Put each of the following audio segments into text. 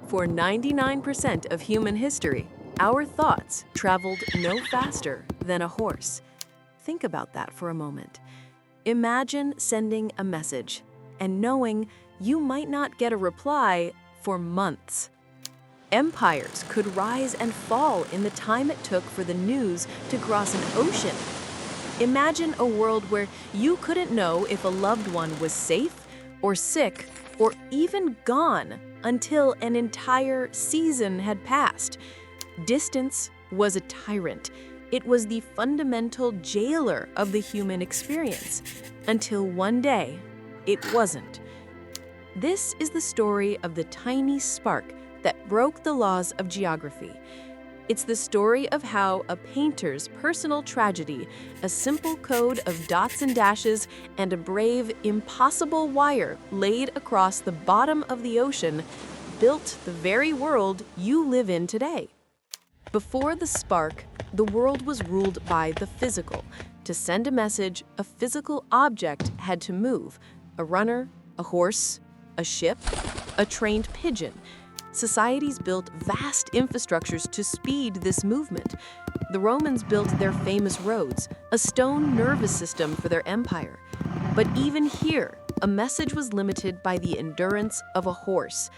For 99% of human history, our thoughts traveled no faster than a horse. Think about that for a moment. Imagine sending a message and knowing you might not get a reply for months. Empires could rise and fall in the time it took for the news to cross an ocean. Imagine a world where you couldn't know if a loved one was safe or sick or even gone until an entire season had passed. Distance was a tyrant. It was the fundamental jailer of the human experience, until one day, it wasn't. This is the story of the tiny spark that broke the laws of geography. It's the story of how a painter's personal tragedy, a simple code of dots and dashes, and a brave, impossible wire laid across the bottom of the ocean built the very world you live in today. Before the spark, the world was ruled by the physical. To send a message, a physical object had to move: a runner, a horse, a ship, a trained pigeon. Societies built vast infrastructures to speed this movement. The Romans built their famous roads, a stone nervous system for their empire. But even here, a message was limited by the endurance of a horse.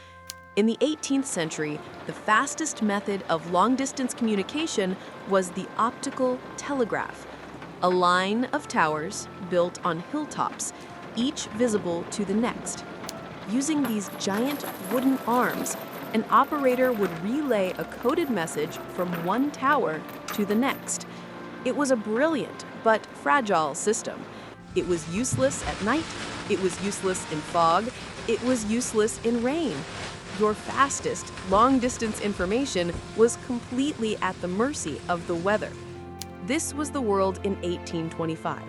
In the 18th century, the fastest method of long-distance communication was the optical telegraph, a line of towers built on hilltops, each visible to the next. Using these giant wooden arms, an operator would relay a coded message from one tower to the next. It was a brilliant but fragile system. It was useless at night, it was useless in fog, it was useless in rain. Your fastest, long-distance information was completely at the mercy of the weather. This was the world in 1825,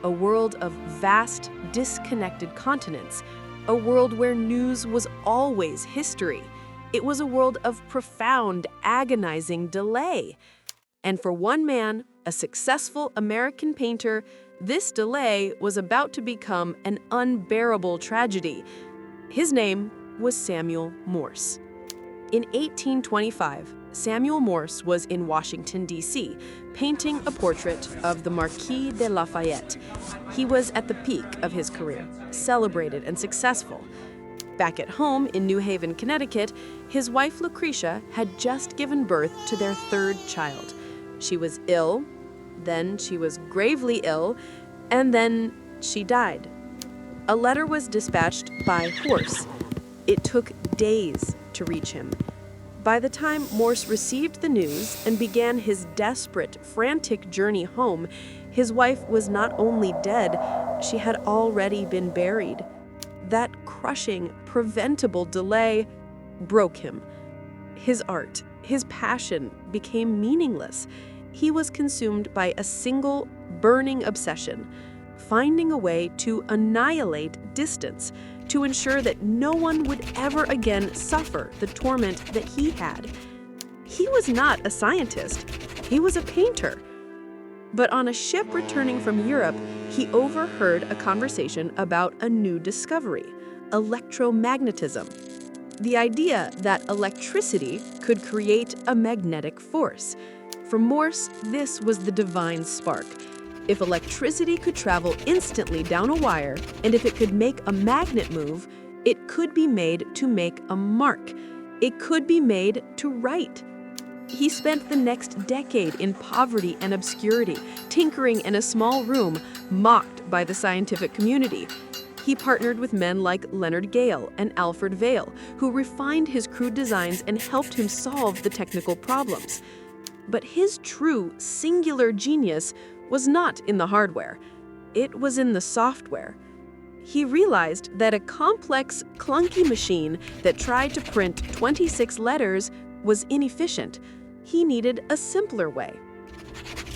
a world of vast, disconnected continents, a world where news was always history. It was a world of profound, agonizing delay. And for one man, a successful American painter, this delay was about to become an unbearable tragedy. His name was Samuel Morse. In 1825, Samuel Morse was in Washington, D.C., painting a portrait of the Marquis de Lafayette. He was at the peak of his career, celebrated and successful. Back at home in New Haven, Connecticut, his wife Lucretia had just given birth to their third child. She was ill, then she was gravely ill, and then she died. A letter was dispatched by horse. It took days to reach him. By the time Morse received the news and began his desperate, frantic journey home, his wife was not only dead, she had already been buried. That crushing, preventable delay broke him. His art, his passion became meaningless. He was consumed by a single, burning obsession: finding a way to annihilate distance, to ensure that no one would ever again suffer the torment that he had. He was not a scientist, he was a painter. But on a ship returning from Europe, he overheard a conversation about a new discovery: electromagnetism. The idea that electricity could create a magnetic force. For Morse, this was the divine spark. If electricity could travel instantly down a wire, and if it could make a magnet move, it could be made to make a mark. It could be made to write. He spent the next decade in poverty and obscurity, tinkering in a small room, mocked by the scientific community. He partnered with men like Leonard Gale and Alfred Vail, who refined his crude designs and helped him solve the technical problems. But his true, singular genius was not in the hardware. It was in the software. He realized that a complex, clunky machine that tried to print 26 letters was inefficient. He needed a simpler way.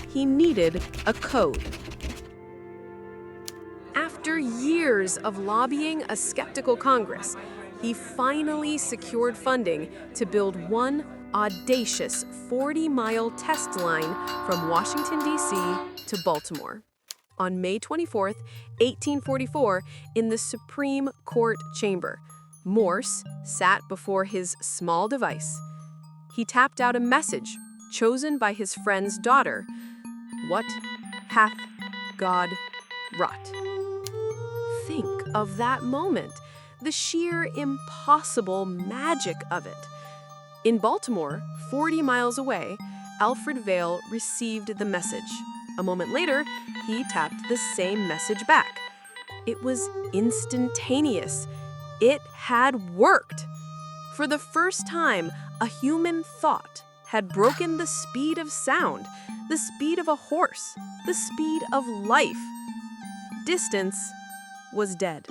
He needed a code. After years of lobbying a skeptical Congress, he finally secured funding to build one audacious 40-mile test line from Washington, D.C. to Baltimore. On May 24, 1844, in the Supreme Court chamber, Morse sat before his small device. He tapped out a message chosen by his friend's daughter. What hath God wrought? Think of that moment, the sheer impossible magic of it. In Baltimore, 40 miles away, Alfred Vail received the message. A moment later, he tapped the same message back. It was instantaneous. It had worked. For the first time, a human thought had broken the speed of sound, the speed of a horse, the speed of life. Distance was dead.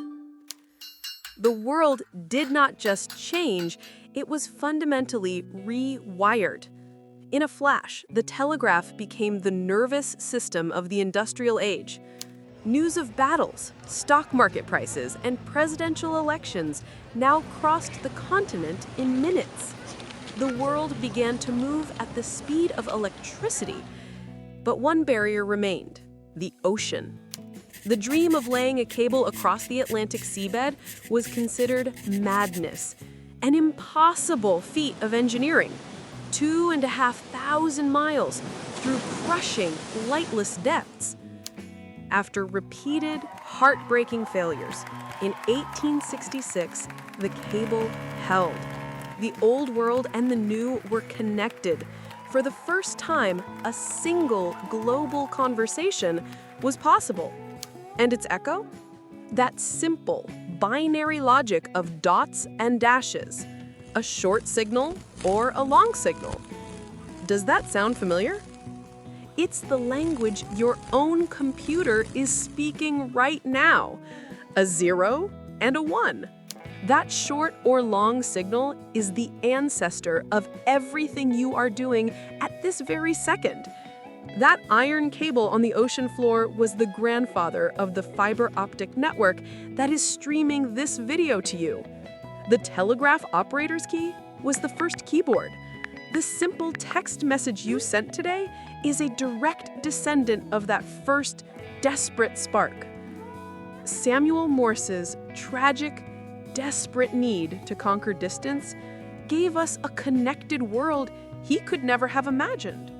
The world did not just change, it was fundamentally rewired. In a flash, the telegraph became the nervous system of the industrial age. News of battles, stock market prices, and presidential elections now crossed the continent in minutes. The world began to move at the speed of electricity. But one barrier remained: the ocean. The dream of laying a cable across the Atlantic seabed was considered madness, an impossible feat of engineering. 2,500 miles through crushing, lightless depths. After repeated, heartbreaking failures, in 1866, the cable held. The old world and the new were connected. For the first time, a single global conversation was possible. And its echo? That simple, binary logic of dots and dashes. A short signal or a long signal. Does that sound familiar? It's the language your own computer is speaking right now. A 0 and a 1. That short or long signal is the ancestor of everything you are doing at this very second. That iron cable on the ocean floor was the grandfather of the fiber optic network that is streaming this video to you. The telegraph operator's key was the first keyboard. The simple text message you sent today is a direct descendant of that first desperate spark. Samuel Morse's tragic, desperate need to conquer distance gave us a connected world he could never have imagined.